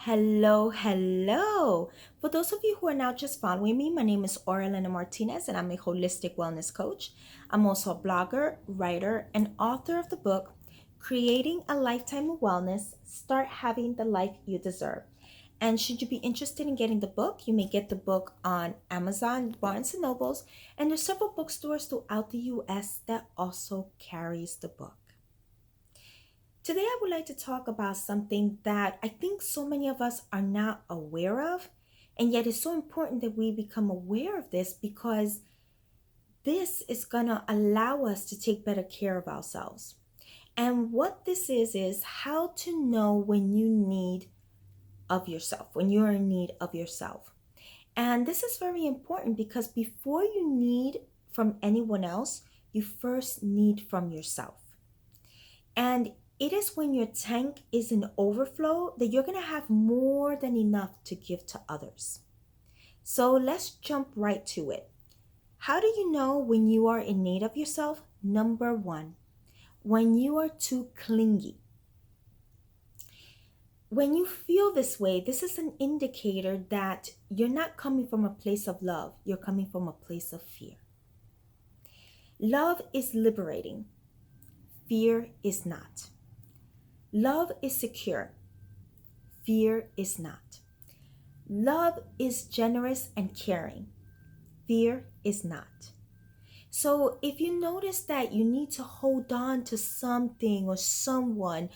Hello, hello. For those of you who are now just following me, my name is Aurelina Martinez and I'm a holistic wellness coach. I'm also a blogger, writer, and author of the book, Creating a Lifetime of Wellness Start Having the Life You Deserve. And should you be interested in getting the book, you may get the book on Amazon, Barnes& and Nobles, and there's several bookstores throughout the US that also carries the book. Today, I would like to talk about something that I think so many of us are not aware of, and yet it's so important that we become aware of this because this is going to allow us to take better care of ourselves. And what this is how to know when you need of yourself, when you're in need of yourself. And this is very important because before you need from anyone else, you first need from yourself. And it is when your tank is in overflow that you're going to have more than enough to give to others. So let's jump right to it. How do you know when you are in need of yourself? Number one, when you are too clingy. When you feel this way, this is an indicator that you're not coming from a place of love, you're coming from a place of fear. Love is liberating, fear is not. Love is secure. Fear is not. Love is generous and caring. Fear is not. So if you notice that you need to hold on to something or someone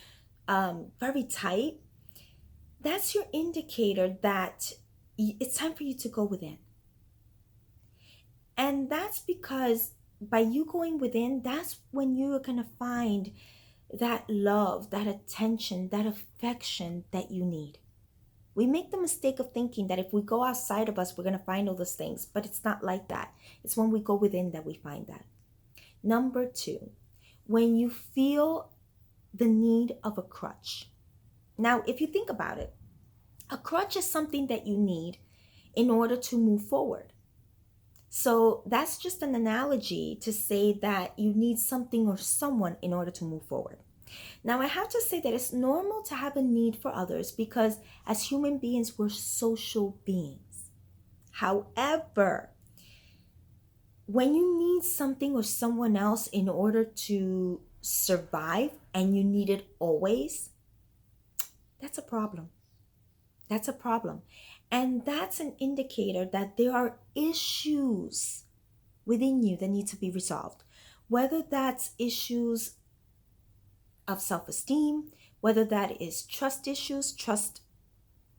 very tight, that's your indicator that it's time for you to go within. And that's because by you going within, that's when you're going to find that love, that attention, that affection that you need. We make the mistake of thinking that if we go outside of us, we're going to find all those things, but it's not like that. It's when we go within that we find that. Number two, when you feel the need of a crutch. Now, if you think about it, a crutch is something that you need in order to move forward. So that's just an analogy to say that you need something or someone in order to move forward. Now, I have to say that it's normal to have a need for others because as human beings, we're social beings. However, when you need something or someone else in order to survive and you need it always, that's a problem. That's a problem. And that's an indicator that there are issues within you that need to be resolved. Whether that's issues of self-esteem, whether that is trust issues,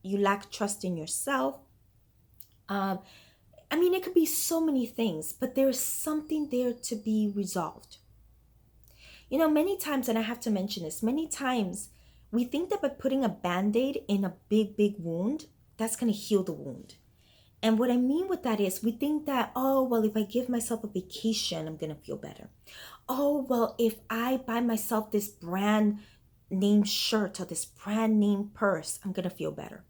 you lack trust in yourself. It could be so many things, but there is something there to be resolved. Many times, and I have to mention this, many times we think that by putting a band-aid in a big, big wound, that's going to heal the wound. And what I mean with that is we think that, oh, well, if I give myself a vacation, I'm going to feel better. Oh, well, if I buy myself this brand name shirt or this brand name purse, I'm going to feel better.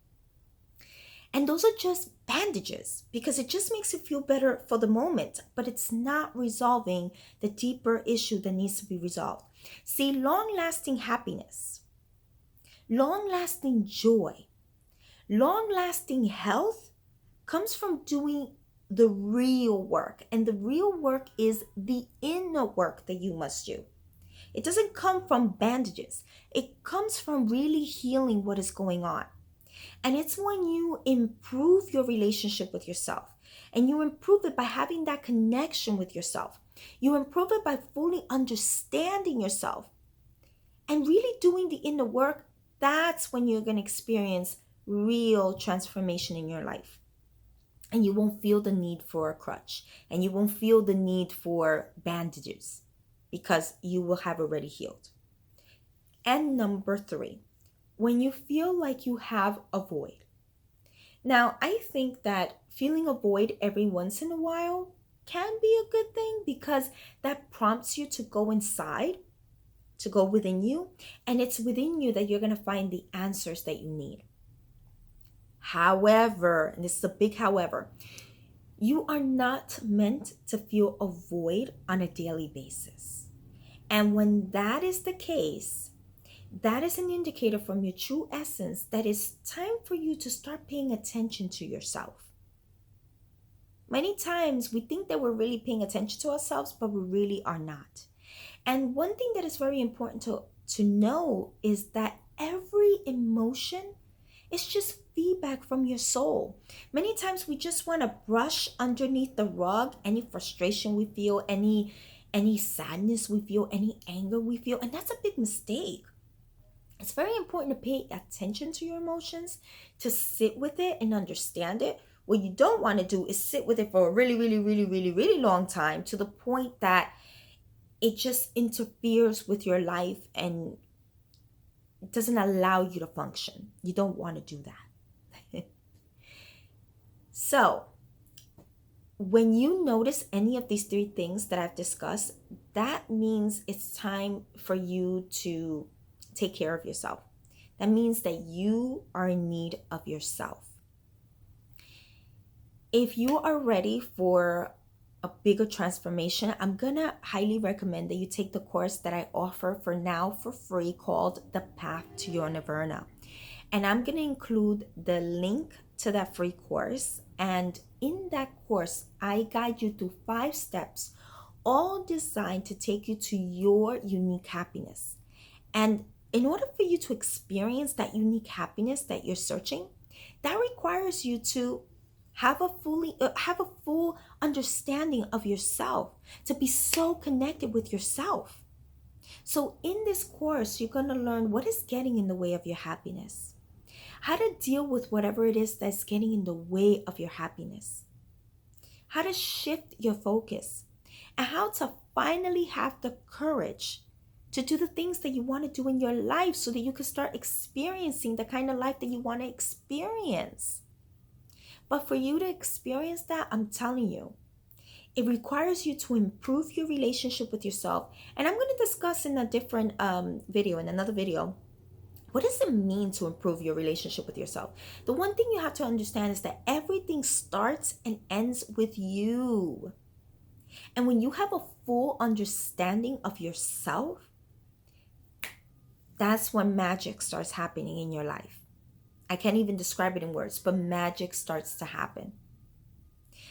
And those are just bandages because it just makes you feel better for the moment, but it's not resolving the deeper issue that needs to be resolved. See, long-lasting happiness, long-lasting joy, long-lasting health comes from doing the real work. And the real work is the inner work that you must do. It doesn't come from bandages. It comes from really healing what is going on. And it's when you improve your relationship with yourself. And you improve it by having that connection with yourself. You improve it by fully understanding yourself. And really doing the inner work, that's when you're going to experience real transformation in your life. And you won't feel the need for a crutch. And you won't feel the need for bandages because you will have already healed. And number three, when you feel like you have a void. Now, I think that feeling a void every once in a while can be a good thing because that prompts you to go inside, to go within you. And it's within you that you're going to find the answers that you need. However, and this is a big however, you are not meant to feel a void on a daily basis. And when that is the case, that is an indicator from your true essence that it's time for you to start paying attention to yourself. Many times we think that we're really paying attention to ourselves, but we really are not. And one thing that is very important to know is that every emotion is just feedback from your soul. Many times we just want to brush underneath the rug any frustration we feel, any sadness we feel, any anger we feel, and that's a big mistake. It's very important to pay attention to your emotions, to sit with it and understand it. What you don't want to do is sit with it for a really, really, really, really, really long time, to the point that it just interferes with your life and doesn't allow you to function. You don't want to do that. So, when you notice any of these three things that I've discussed, that means it's time for you to take care of yourself. That means that you are in need of yourself. If you are ready for a bigger transformation, I'm gonna highly recommend that you take the course that I offer for now for free, called The Path to Your Nirvana. And I'm gonna include the link to that free course. And in that course, I guide you through 5 steps, all designed to take you to your unique happiness. And in order for you to experience that unique happiness that you're searching, that requires you to have a full understanding of yourself, to be so connected with yourself. So in this course, you're going to learn what is getting in the way of your happiness, how to deal with whatever it is that's getting in the way of your happiness, how to shift your focus, and how to finally have the courage to do the things that you want to do in your life, so that you can start experiencing the kind of life that you want to experience. But for you to experience that, I'm telling you, it requires you to improve your relationship with yourself. And I'm going to discuss in a different in another video, what does it mean to improve your relationship with yourself? The one thing you have to understand is that everything starts and ends with you. And when you have a full understanding of yourself, that's when magic starts happening in your life. I can't even describe it in words, but magic starts to happen.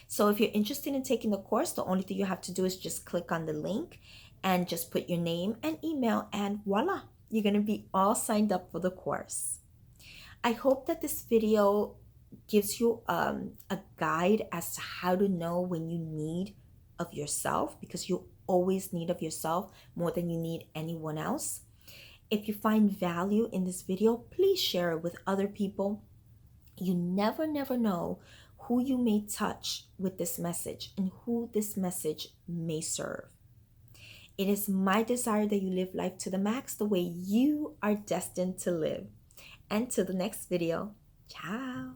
So if you're interested in taking the course, the only thing you have to do is just click on the link and just put your name and email, and voila, you're going to be all signed up for the course. I hope that this video gives you a guide as to how to know when you need of yourself, because you always need of yourself more than you need anyone else. If you find value in this video, please share it with other people. You never know who you may touch with this message and who this message may serve. It is my desire that you live life to the max, the way you are destined to live. And till the next video, ciao.